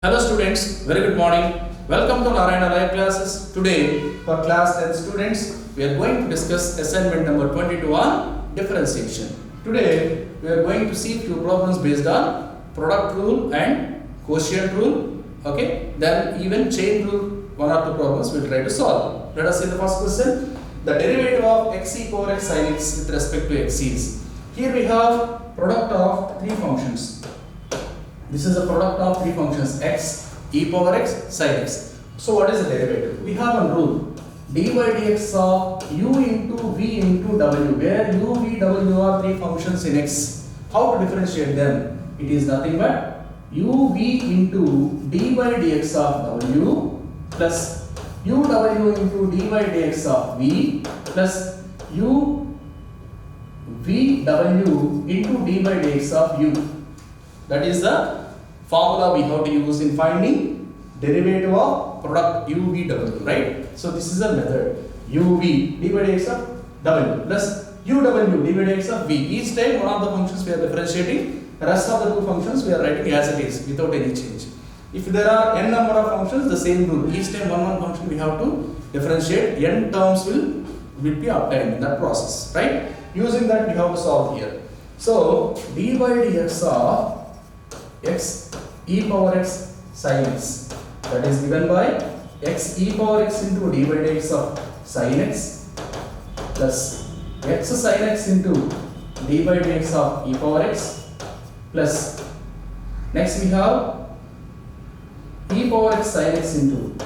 Hello students, very good morning. Welcome to Narayana Live Classes. Today for class 10 students, we are going to discuss assignment number 22 on differentiation. Today we are going to see few problems based on product rule and quotient rule. Okay, then even chain rule, one or two problems we will try to solve. Let us see the first question. The derivative of x e power x sin x with respect to x is. Here we have product of three functions. This is the product of three functions x, e power x, sin x. So what is the derivative? We have a rule dy dx of u into v into w, where u, v, w are three functions in x. How to differentiate them? It is nothing but u, v into dy dx of w plus u, w into dy dx of v plus u, v, w into dy dx of u. That is the formula we have to use in finding derivative of product u, v, w, right? So this is a method. u, v, dy dx of w plus u, w, dy dx of v. Each time one of the functions we are differentiating, the rest of the two functions we are writing as it is without any change. If there are n number of functions, the same rule. Each time one function we have to differentiate, n terms will be obtained in that process, right? Using that we have to solve here. So dy dx of x e power x sin x, that is given by x e power x into dy dx of sin x plus x sin x into dy dx of e power x plus next we have e power x sin x into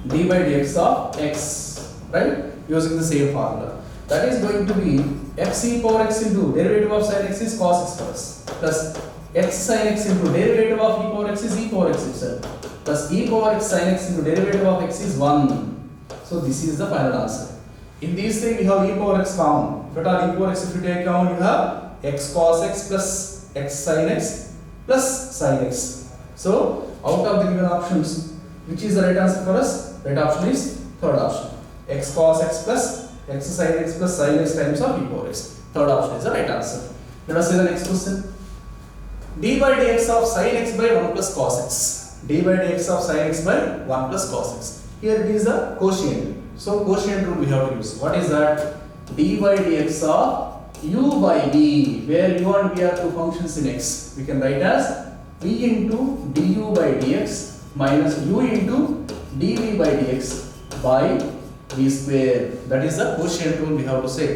dy dx of x, right, using the same formula. That is going to be x e power x into derivative of sin x is cos x for us plus x sin x into derivative of e power x is e power x itself plus e power x sin x into derivative of x is 1. So this is the final answer. In these three we have e power x common. If at all e power x, if you take common, you have x cos x plus x sin x plus sin x. So out of the given options, which is the right answer for us? Right option is third option. X cos x plus x sin x plus sin x times of e power x. Third option is the right answer. Let us see the next question. dy dx of sin x by 1 plus cos x. dy dx of sin x by 1 plus cos x. Here it is the quotient. So quotient rule we have to use. What is that? dy dx of u by v, where u and v are two functions in x. We can write as v into du by dx minus u into dv by dx by v square. That is the quotient rule we have to say.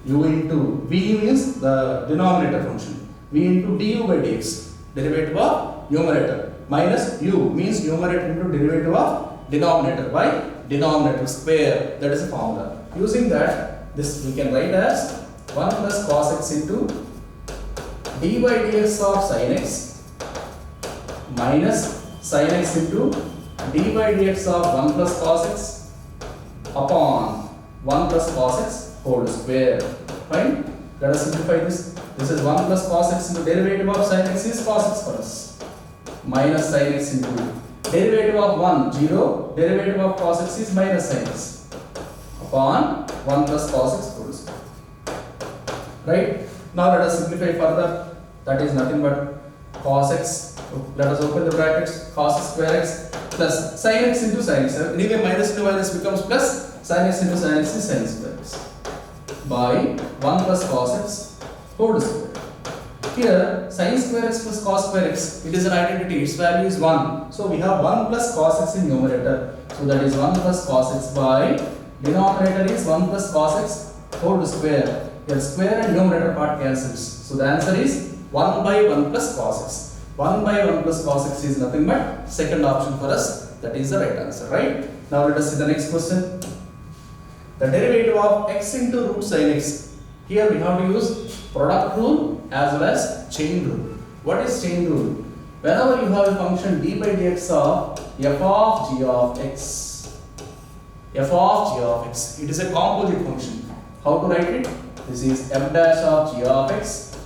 U into v means the denominator function. v into du by dx, derivative of numerator, minus u means numerator into derivative of denominator by denominator square. That is the formula. Using that, this we can write as 1 plus cos x into dy dx of sin x minus sin x into dy dx of 1 plus cos x upon 1 plus cos x whole square. Fine. Let us simplify this. This is 1 plus cos x into derivative of sin x is cos x for us minus sin x into derivative of 1 0, derivative of cos x is minus sin x upon 1 plus cos x whole square. Right. Now let us simplify further. That is nothing but cos x. Let us open the brackets. Cos square x plus sin x into sin x. Anyway, minus into minus becomes plus. Sin x into sin x is sin square x by 1 plus cos x whole square. Here sin square x plus cos square x, it is an identity, its value is 1. So we have 1 plus cos x in numerator. So that is 1 plus cos x by denominator is 1 plus cos x whole square. Here square and numerator part cancels. So the answer is 1 by 1 plus cos x. 1 by 1 plus cos x is nothing but second option for us. That is the right answer, right? Now let us see the next question. The derivative of x into root sine x. Here we have to use product rule as well as chain rule. What is chain rule? Whenever you have a function d by dx of f of g of x, f of g of x, it is a composite function. How to write it? This is f dash of g of x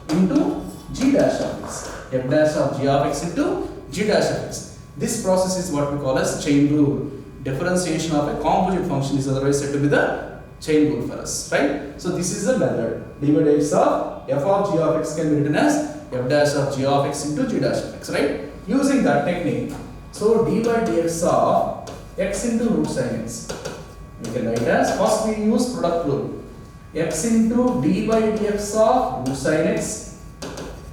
into g dash of x. F dash of g of x into g dash of x. This process is what we call as chain rule. Differentiation of a composite function is otherwise said to be the chain rule for us, right? So this is the method. dy dx of f of g of x can be written as f dash of g of x into g dash of x, right? Using that technique, so d by dx of x into root sine x. We can write as, first we use product rule. X into d by dx of root sine x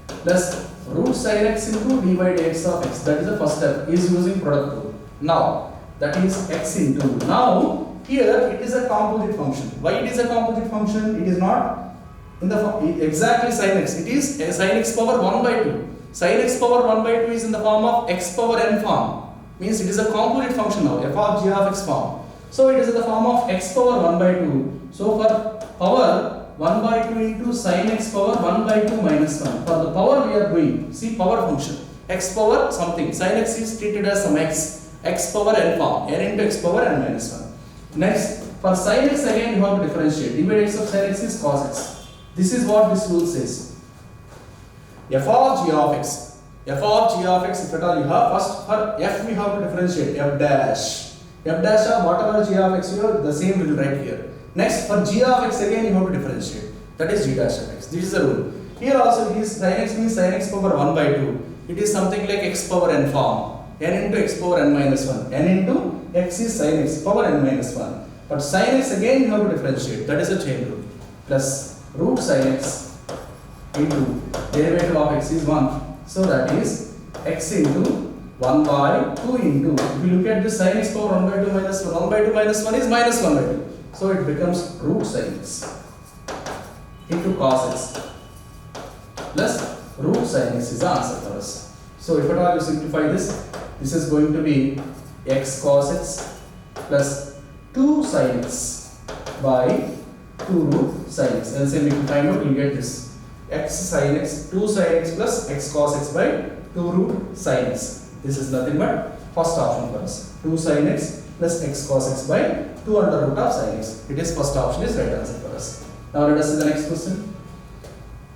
plus root sine x into d by dx of x. That is the first step, is using product rule. Now, that is x into. Now, here it is a composite function. Why it is a composite function? It is not in the exactly sin x. It is a sin x power 1 by 2. Sin x power 1 by 2 is in the form of x power n form. Means it is a composite function now, f of g of x form. So it is in the form of x power 1 by 2. So for power 1 by 2 into sin x power 1 by 2 minus 1. For the power we are doing, see power function. X power something. Sin x is treated as some x. X power n form. N into x power n minus 1. Next, for sin x again you have to differentiate. d by dx of sin x is cos x. This is what this rule says. F of g of x. F of g of x, if at all you have, first for f we have to differentiate. F dash. F dash of whatever g of x you have, the same we will write here. Next, for g of x again you have to differentiate. That is g dash of x. This is the rule. Here also this sin x means sin x power 1 by 2. It is something like x power n form. N into x power n minus 1. N into x is sin x power n minus 1. But sin x again you have to differentiate. That is a chain rule. Plus root sin x into derivative of x is 1. So that is x into 1 by 2 into, if you look at this sin x power 1 by 2 minus 1, 1 by 2 minus 1 is minus 1 by 2. So it becomes root sin x into cos x plus root sin x is the answer for us. So if at all you simplify this, this is going to be x cos x plus 2 sin x by 2 root sin x. And then if you find out, you get this x sin x, 2 sin x plus x cos x by 2 root sin x. This is nothing but first option for us. 2 sin x plus x cos x by 2 under root of sin x. It is first option is right answer for us. Now let us see the next question.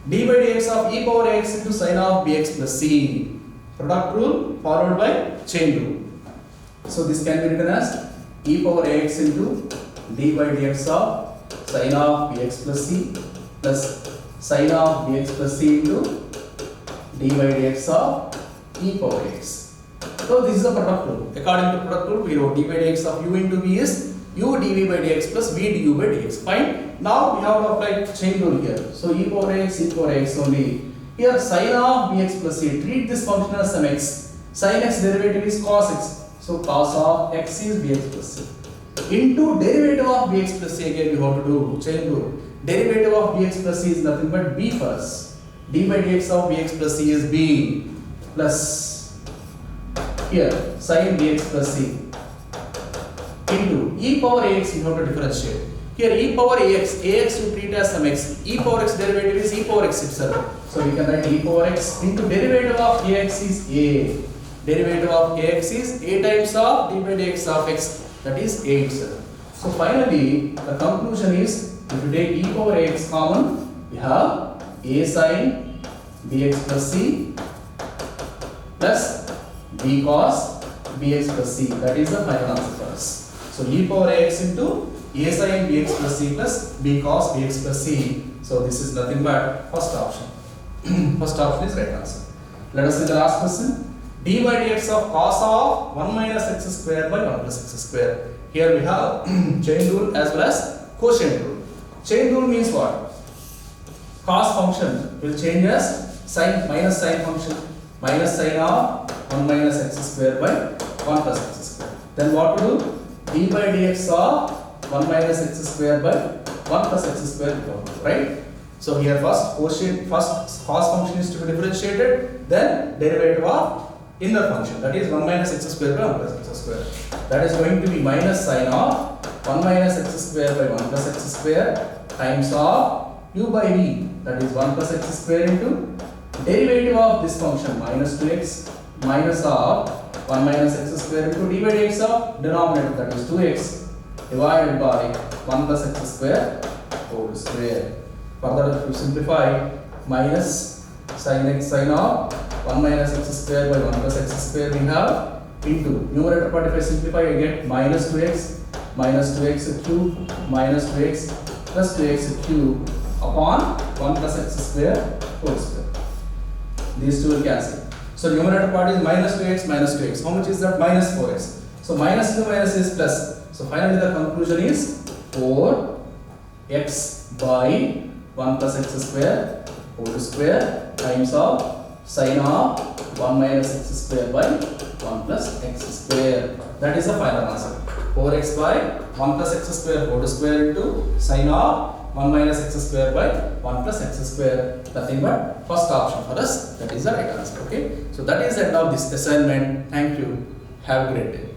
d by dx of e power x into sin of bx plus c. Product rule followed by chain rule. So this can be written as e power ax into d by dx of sin of bx plus c plus sin of bx plus c into d by dx of e power x. So this is a product rule. According to product rule, we wrote d by dx of u into v is u dv by dx plus v du by dx. Fine. Now we have to apply chain rule here. So e power x only. Here sin of bx plus c. Treat this function as some x. Sin x derivative is cos x. So cos of x is bx plus c. Into derivative of bx plus c again we have to do chain rule. Derivative of bx plus c is nothing but b for us. d by dx of bx plus c is b plus here sin bx plus c into e power ax you have to differentiate. Here e power ax you treat as some x. E power x derivative is e power x itself. So we can write e power x into derivative of ax is a. Derivative of ax is a times of d by dx of x. That is a itself. So finally the conclusion is, if you take e power ax common, we have a sin bx plus c plus b cos bx plus c. That is the final answer for us. So e power ax into a sin bx plus c plus b cos bx plus c. So this is nothing but first option. First option is right answer. Let us see the last question. d by dx of cos of 1 minus x square by 1 plus x square. Here we have chain rule as well as quotient rule. Chain rule means what? Cos function will change as sin minus sin function minus sin of 1 minus x square by 1 plus x square. Then what to do? d by dx of 1 minus x square by 1 plus x square, right? So here first cos function is to be differentiated, then derivative of inner function, that is 1 minus x square by 1 plus x square. That is going to be minus sin of 1 minus x square by 1 plus x square times of u by v, that is 1 plus x square into derivative of this function minus 2x minus of 1 minus x square into d by dx of denominator, that is 2x divided by 1 plus x square whole square. Further, if you simplify, minus sin x sin of 1 minus x square by 1 plus x square we have into numerator part. If I simplify, I get minus 2x cube minus 2x plus 2x cube upon 1 plus x square whole square. These two will cancel. So numerator part is minus 2x. How much is that? Minus 4x. So minus into minus is plus. So finally the conclusion is 4x by 1 plus x square whole square times of sine of 1 minus x square by 1 plus x square. That is the final answer. 4x by 1 plus x square whole square into sine of 1 minus x square by 1 plus x square. Nothing but first option for us. That is the right answer. Okay. So that is the end of this assignment. Thank you. Have a great day.